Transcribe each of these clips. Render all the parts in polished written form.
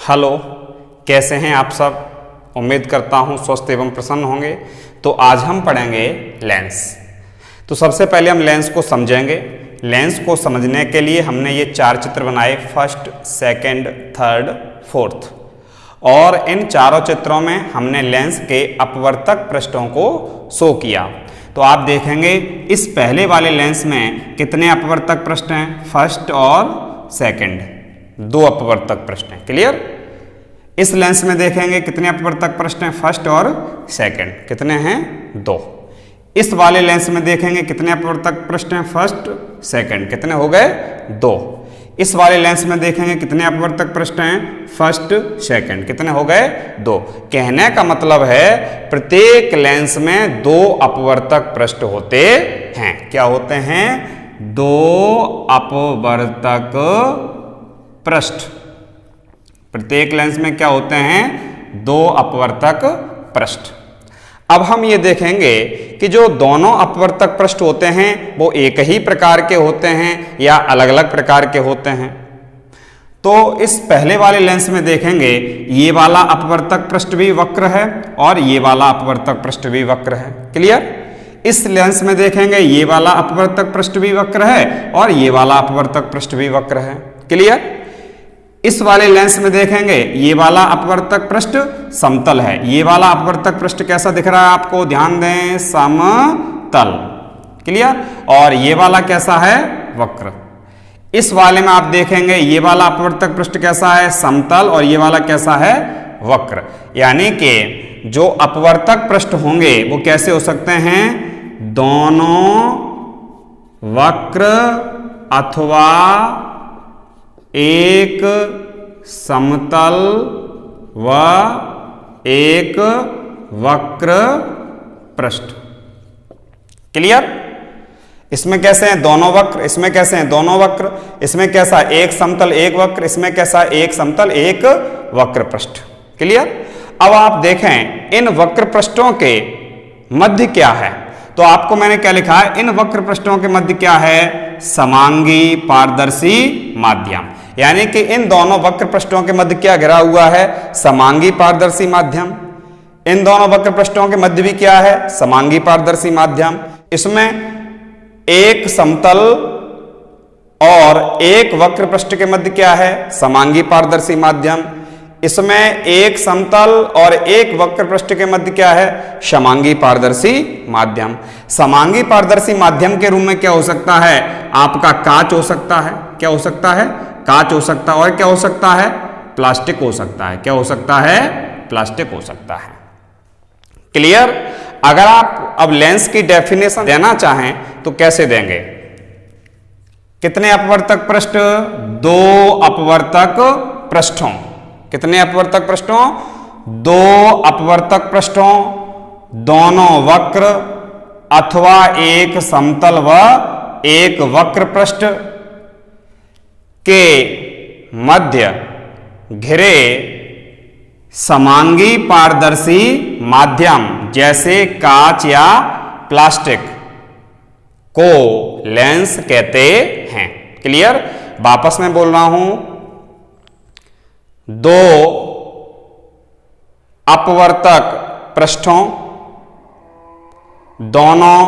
Hello, कैसे हैं आप सब। उम्मीद करता हूं स्वस्थ एवं प्रसन्न होंगे। तो आज हम पढ़ेंगे लेंस। तो सबसे पहले हम लेंस को समझेंगे। लेंस को समझने के लिए हमने ये 4 चित्र बनाए, फर्स्ट, सेकंड, थर्ड, फोर्थ। और इन चारों चित्रों में हमने लेंस के अपवर्तक पृष्ठों को शो किया। तो आप देखेंगे इस पहले वाले लेंस में कितने अपवर्तक पृष्ठ हैं, फर्स्ट और सेकंड, 2 अपवर्तक पृष्ठ हैं। क्लियर। इस लेंस में देखेंगे कितने अपवर्तक पृष्ठ हैं, फर्स्ट और सेकंड, कितने हैं, 2। इस वाले लेंस में देखेंगे कितने अपवर्तक पृष्ठ हैं, फर्स्ट, सेकंड, कितने हो गए, 2। इस वाले लेंस में देखेंगे कितने अपवर्तक पृष्ठ हैं, फर्स्ट, सेकंड, कितने हो गए, 2। कहने का मतलब है प्रत्येक लेंस में 2 अपवर्तक पृष्ठ होते हैं। क्या होते हैं, 2 अपवर्तक पृष्ठ। प्रत्येक लेंस में क्या होते हैं, 2 अपवर्तक पृष्ठ। अब हम ये देखेंगे कि जो दोनों अपवर्तक पृष्ठ होते हैं वो एक ही प्रकार के होते हैं या अलग अलग प्रकार के होते हैं। तो इस पहले वाले लेंस में देखेंगे ये वाला अपवर्तक पृष्ठ भी वक्र है और ये वाला अपवर्तक पृष्ठ भी वक्र है। क्लियर। इस लेंस में देखेंगे ये वाला अपवर्तक पृष्ठ भी वक्र है और ये वाला अपवर्तक पृष्ठ भी वक्र है। क्लियर। इस वाले लेंस में देखेंगे ये वाला अपवर्तक पृष्ठ समतल है। ये वाला अपवर्तक पृष्ठ कैसा दिख रहा है आपको, ध्यान दें, समतल। क्लियर। और ये वाला कैसा है, वक्र। इस वाले में आप देखेंगे ये वाला अपवर्तक पृष्ठ कैसा है, समतल, और ये वाला कैसा है, वक्र। यानी कि जो अपवर्तक पृष्ठ होंगे वो कैसे हो सकते हैं, दोनों वक्र अथवा एक समतल व एक वक्र पृष्ठ। क्लियर। इसमें कैसे हैं, दोनों वक्र, इसमें कैसे हैं, दोनों वक्र, इसमें कैसा, एक समतल एक वक्र, इसमें कैसा, एक समतल एक वक्र पृष्ठ। क्लियर। अब आप देखें इन वक्र पृष्ठों के मध्य क्या है। तो आपको मैंने क्या लिखा है, इन वक्र पृष्ठों के मध्य क्या है, समांगी पारदर्शी माध्यम। यानी कि इन दोनों वक्र पृष्ठों के मध्य क्या घिरा हुआ है, समांगी पारदर्शी माध्यम। इन दोनों वक्र पृष्ठों के मध्य भी क्या है, समांगी पारदर्शी माध्यम। इसमें एक समतल और एक वक्र पृष्ठ के मध्य क्या है, समांगी पारदर्शी माध्यम। इसमें एक समतल और एक वक्र पृष्ठ के मध्य क्या है, समांगी पारदर्शी माध्यम। समांगी पारदर्शी माध्यम के रूप में क्या हो सकता है, आपका कांच हो सकता है। क्या हो सकता है, कांच हो सकता है। और क्या हो सकता है, प्लास्टिक हो सकता है। क्या हो सकता है, प्लास्टिक हो सकता है। क्लियर। अगर आप अब लेंस की डेफिनेशन देना चाहें तो कैसे देंगे, कितने अपवर्तक पृष्ठ, 2 अपवर्तक पृष्ठों। कितने अपवर्तक पृष्ठों, 2 अपवर्तक पृष्ठों, दोनों वक्र अथवा एक समतल व एक वक्र पृष्ठ के मध्य घिरे समांगी पारदर्शी माध्यम जैसे कांच या प्लास्टिक को लेंस कहते हैं। क्लियर। वापस मैं बोल रहा हूं, 2 अपवर्तक पृष्ठों, दोनों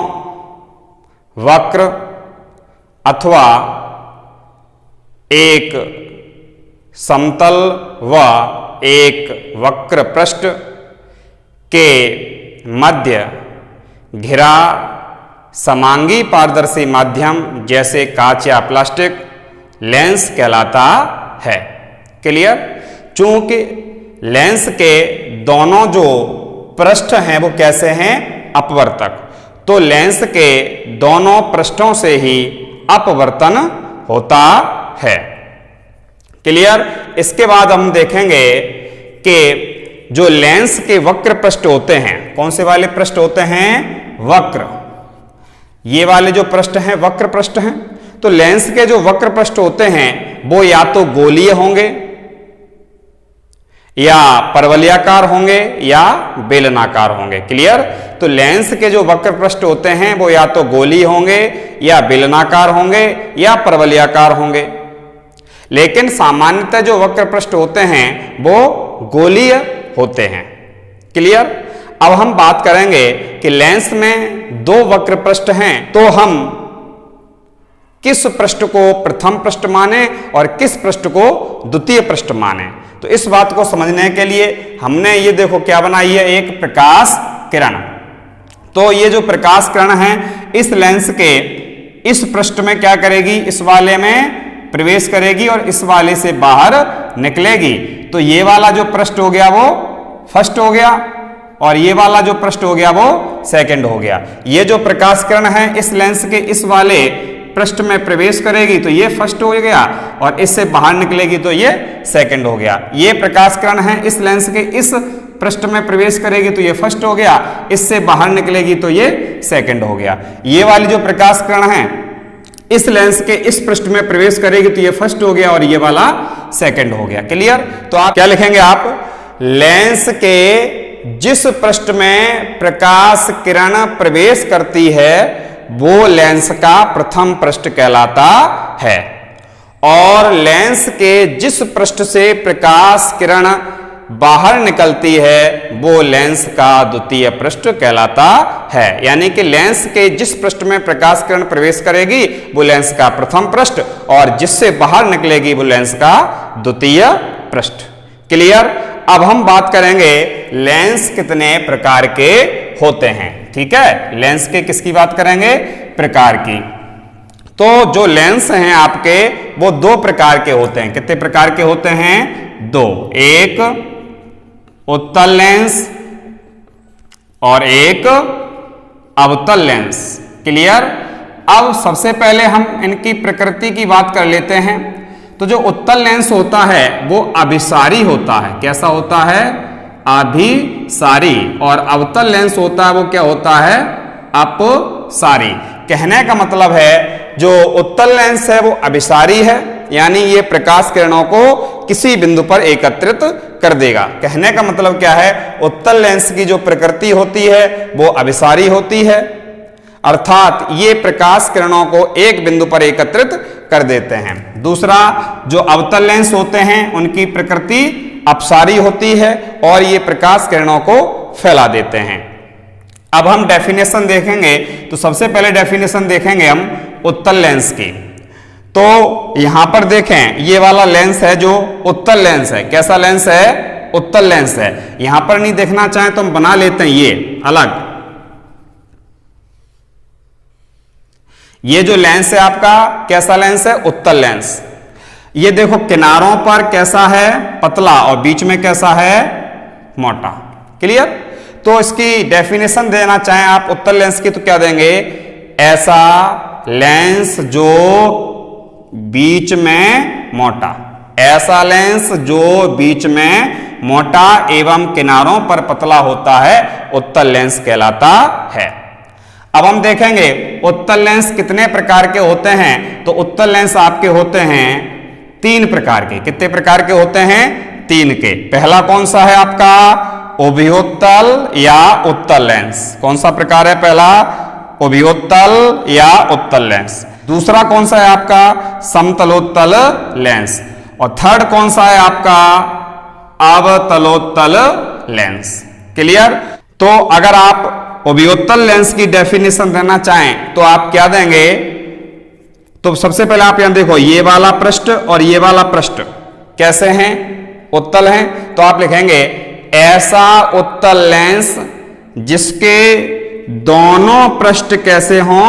वक्र अथवा एक समतल व एक वक्र पृष्ठ के मध्य घिरा समांगी पारदर्शी माध्यम जैसे कांच या प्लास्टिक लेंस कहलाता है। क्लियर। चूंकि लेंस के दोनों जो पृष्ठ हैं वो कैसे हैं, अपवर्तक, तो लेंस के दोनों पृष्ठों से ही अपवर्तन होता है। क्लियर। इसके बाद हम देखेंगे कि जो लेंस के वक्र पृष्ठ होते हैं, कौन से वाले पृष्ठ होते हैं, वक्र। ये वाले जो पृष्ठ हैं वक्र पृष्ठ हैं। तो लेंस के जो वक्र पृष्ठ होते हैं वो या तो गोलीय होंगे या परवलयाकार होंगे या बेलनाकार होंगे। क्लियर। तो लेंस के जो वक्र पृष्ठ होते हैं वो या तो गोलीय होंगे या बेलनाकार होंगे या परवलयाकार होंगे। लेकिन सामान्यतः जो वक्र पृष्ठ होते हैं वो गोलीय होते हैं। क्लियर। अब हम बात करेंगे कि लेंस में दो वक्र पृष्ठ हैं, तो हम किस पृष्ठ को प्रथम पृष्ठ माने और किस पृष्ठ को द्वितीय पृष्ठ माने। तो इस बात को समझने के लिए हमने ये देखो क्या बनाई है, एक प्रकाश किरण। तो ये जो प्रकाश किरण है इस लेंस के इस पृष्ठ में क्या करेगी, इस वाले में प्रवेश करेगी और इस वाले से बाहर निकलेगी। तो ये वाला जो पृष्ठ हो गया वो फर्स्ट हो गया और ये वाला जो पृष्ठ हो गया वो सेकंड हो गया। ये जो प्रकाश किरण है इस लेंस के इस वाले पृष्ठ में प्रवेश करेगी तो ये फर्स्ट हो गया और इससे बाहर निकलेगी तो ये सेकंड हो गया। ये प्रकाश किरण है इस लेंस के इस पृष्ठ में प्रवेश करेगी तो ये फर्स्ट हो गया, इससे बाहर निकलेगी तो ये सेकंड हो गया। ये वाली जो प्रकाश किरण है इस लेंस के इस पृष्ठ में प्रवेश करेगी तो ये फर्स्ट हो गया और ये वाला सेकंड हो गया। क्लियर। तो आप क्या लिखेंगे, आप लेंस के जिस पृष्ठ में प्रकाश किरण प्रवेश करती है वो लेंस का प्रथम पृष्ठ कहलाता है और लेंस के जिस पृष्ठ से प्रकाश किरण बाहर निकलती है वो लेंस का द्वितीय पृष्ठ कहलाता है। यानी कि लेंस के जिस पृष्ठ में प्रकाश किरण प्रवेश करेगी वो लेंस का प्रथम पृष्ठ और जिससे बाहर निकलेगी वो लेंस का द्वितीय पृष्ठ। क्लियर। अब हम बात करेंगे लेंस कितने प्रकार के होते हैं। ठीक है, लेंस के किसकी बात करेंगे, प्रकार की। तो जो लेंस हैं आपके वो दो प्रकार के होते हैं। कितने प्रकार के होते हैं, दो। एक उत्तल लेंस और एक अवतल लेंस। क्लियर। अब सबसे पहले हम इनकी प्रकृति की बात कर लेते हैं। तो जो उत्तल लेंस होता है वो अभिसारी होता है। कैसा होता है, अभिसारी। और अवतल लेंस होता है वो क्या होता है, अपसारी। कहने का मतलब है जो उत्तल लेंस है वो अभिसारी है, यानी ये प्रकाश किरणों को किसी बिंदु पर एकत्रित कर देगा। कहने का मतलब क्या है, उत्तल लेंस की जो प्रकृति होती है वो अभिसारी होती है, अर्थात ये प्रकाश किरणों को एक बिंदु पर एकत्रित कर देते हैं। दूसरा जो अवतल लेंस होते हैं उनकी प्रकृति अपसारी होती है और ये प्रकाश किरणों को फैला देते हैं। अब हम डेफिनेशन देखेंगे तो सबसे पहले डेफिनेशन देखेंगे हम उत्तल लेंस की। तो यहां पर देखें ये वाला लेंस है जो उत्तल लेंस है। कैसा लेंस है, उत्तल लेंस है। यहां पर नहीं देखना चाहें तो हम बना लेते हैं ये अलग। ये जो लेंस है आपका कैसा लेंस है, उत्तल लेंस। ये देखो किनारों पर कैसा है, पतला, और बीच में कैसा है, मोटा। क्लियर। तो इसकी डेफिनेशन देना चाहें आप उत्तल लेंस की तो क्या देंगे, ऐसा लेंस जो बीच में मोटा। ऐसा लेंस जो बीच में मोटा एवं किनारों पर पतला होता है उत्तल लेंस कहलाता है। अब हम देखेंगे उत्तल लेंस कितने प्रकार के होते हैं। तो उत्तल लेंस आपके होते हैं तीन प्रकार के। कितने प्रकार के होते हैं, तीन के। पहला कौन सा है आपका, उभयोत्तल या उत्तल लेंस। कौन सा प्रकार है पहला, उभयोत्तल या उत्तल लेंस। दूसरा कौन सा है आपका, समतलोत्तल लेंस। और थर्ड कौन सा है आपका, अवतलोत्तल लेंस। क्लियर। तो अगर आप उभयोत्तल लेंस की डेफिनेशन देना चाहें तो आप क्या देंगे, तो सबसे पहले आप यहां देखो ये वाला पृष्ठ और ये वाला पृष्ठ कैसे हैं, उत्तल हैं। तो आप लिखेंगे ऐसा उत्तल लेंस जिसके दोनों पृष्ठ कैसे हों,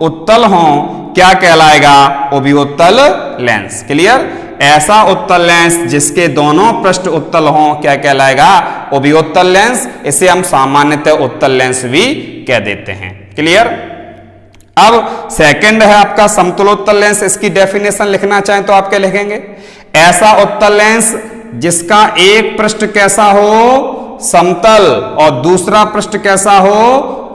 उत्तल हों, क्या कहलाएगा, उभयोत्तल लेंस। क्लियर। ऐसा उत्तल लेंस जिसके दोनों पृष्ठ उत्तल हों क्या कहलाएगा, उभयोत्तल लेंस। इसे हम सामान्यतः उत्तल लेंस भी कह देते हैं। क्लियर। अब सेकंड है आपका समतलोत्तल लेंस। इसकी डेफिनेशन लिखना चाहें तो आप क्या लिखेंगे, ऐसा उत्तल लेंस जिसका एक पृष्ठ कैसा हो, समतल, और दूसरा पृष्ठ कैसा हो,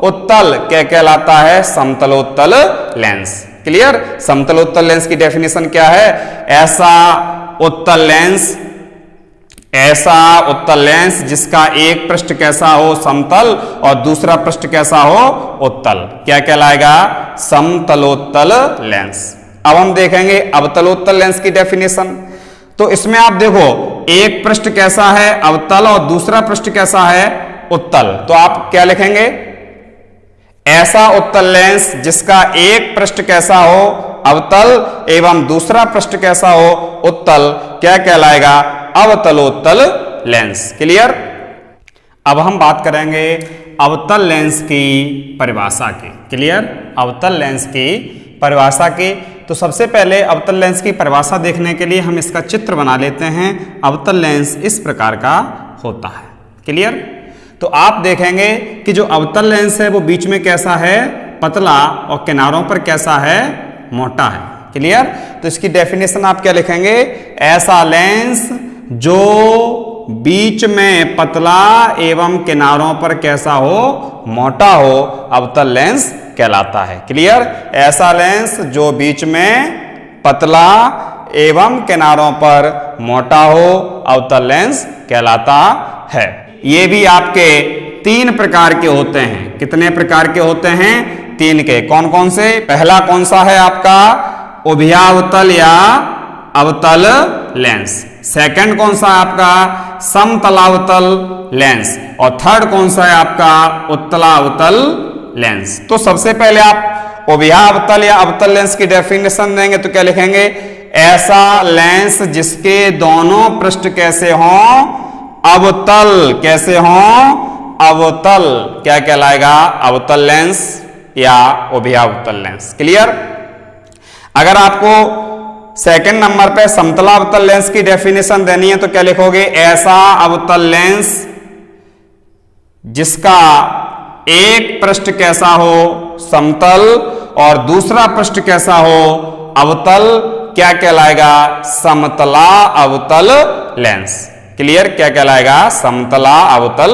उत्तल, क्या कहलाता है, समतलोत्तल लेंस। क्लियर। समतलोत्तल लेंस की डेफिनेशन क्या है, ऐसा उत्तल लेंस जिसका एक पृष्ठ कैसा हो, समतल, और दूसरा पृष्ठ कैसा हो, उत्तल, क्या कहलाएगा, समतलोत्तल लेंस। अब हम देखेंगे अवतलोत्तल लेंस की डेफिनेशन। तो इसमें आप देखो एक पृष्ठ कैसा है अवतल और दूसरा पृष्ठ कैसा है उत्तल। तो आप क्या लिखेंगे, ऐसा उत्तल लेंस जिसका एक पृष्ठ कैसा हो अवतल एवं दूसरा पृष्ठ कैसा हो उत्तल क्या कहलाएगा, अवतलोत्तल लेंस। क्लियर। अब हम बात करेंगे अवतल लेंस की परिभाषा की। क्लियर। अवतल लेंस की परिभाषा की। तो सबसे पहले अवतल लेंस की परिभाषा देखने के लिए हम इसका चित्र बना लेते हैं। अवतल लेंस इस प्रकार का होता है। क्लियर। तो आप देखेंगे कि जो अवतल लेंस है वो बीच में कैसा है पतला और किनारों पर कैसा है मोटा है। क्लियर। तो इसकी डेफिनेशन आप क्या लिखेंगे, ऐसा लेंस जो बीच में पतला एवं किनारों पर कैसा हो मोटा हो अवतल लेंस कहलाता है। क्लियर। ऐसा लेंस जो बीच में पतला एवं किनारों पर मोटा हो अवतल लेंस कहलाता है। ये भी आपके 3 प्रकार के होते हैं। कितने प्रकार के होते हैं, 3 के। कौन कौन से, पहला कौन सा है आपका उभयावतल या अवतल लेंस। सेकंड कौन सा है आपका समतलावतल लेंस और थर्ड कौन सा है आपका उत्तलावतल लेंस। तो सबसे पहले आप उभयावतल या अवतल लेंस की डेफिनेशन देंगे तो क्या लिखेंगे, ऐसा लेंस जिसके दोनों पृष्ठ कैसे हों अवतल, कैसे हों अवतल क्या कहलाएगा, अवतल लेंस या उभयावतल लेंस। क्लियर। अगर आपको सेकंड नंबर पे समतलावतल लेंस की डेफिनेशन देनी है तो क्या लिखोगे, ऐसा अवतल लेंस जिसका एक पृष्ठ कैसा हो समतल और दूसरा पृष्ठ कैसा हो अवतल क्या कहलाएगा, समतला अवतल लेंस। क्लियर। क्या कहलाएगा, समतला अवतल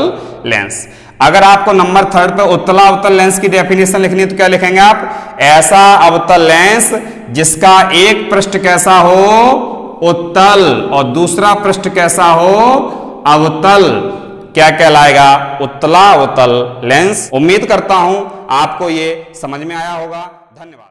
लेंस। अगर आपको नंबर 3 पे उत्तला अवतल लेंस की डेफिनेशन लिखनी है तो क्या लिखेंगे आप, ऐसा अवतल लेंस जिसका एक पृष्ठ कैसा हो उत्तल और दूसरा पृष्ठ कैसा हो अवतल क्या कहलाएगा, उत्तला अवतल लेंस। उम्मीद करता हूं आपको ये समझ में आया होगा। धन्यवाद।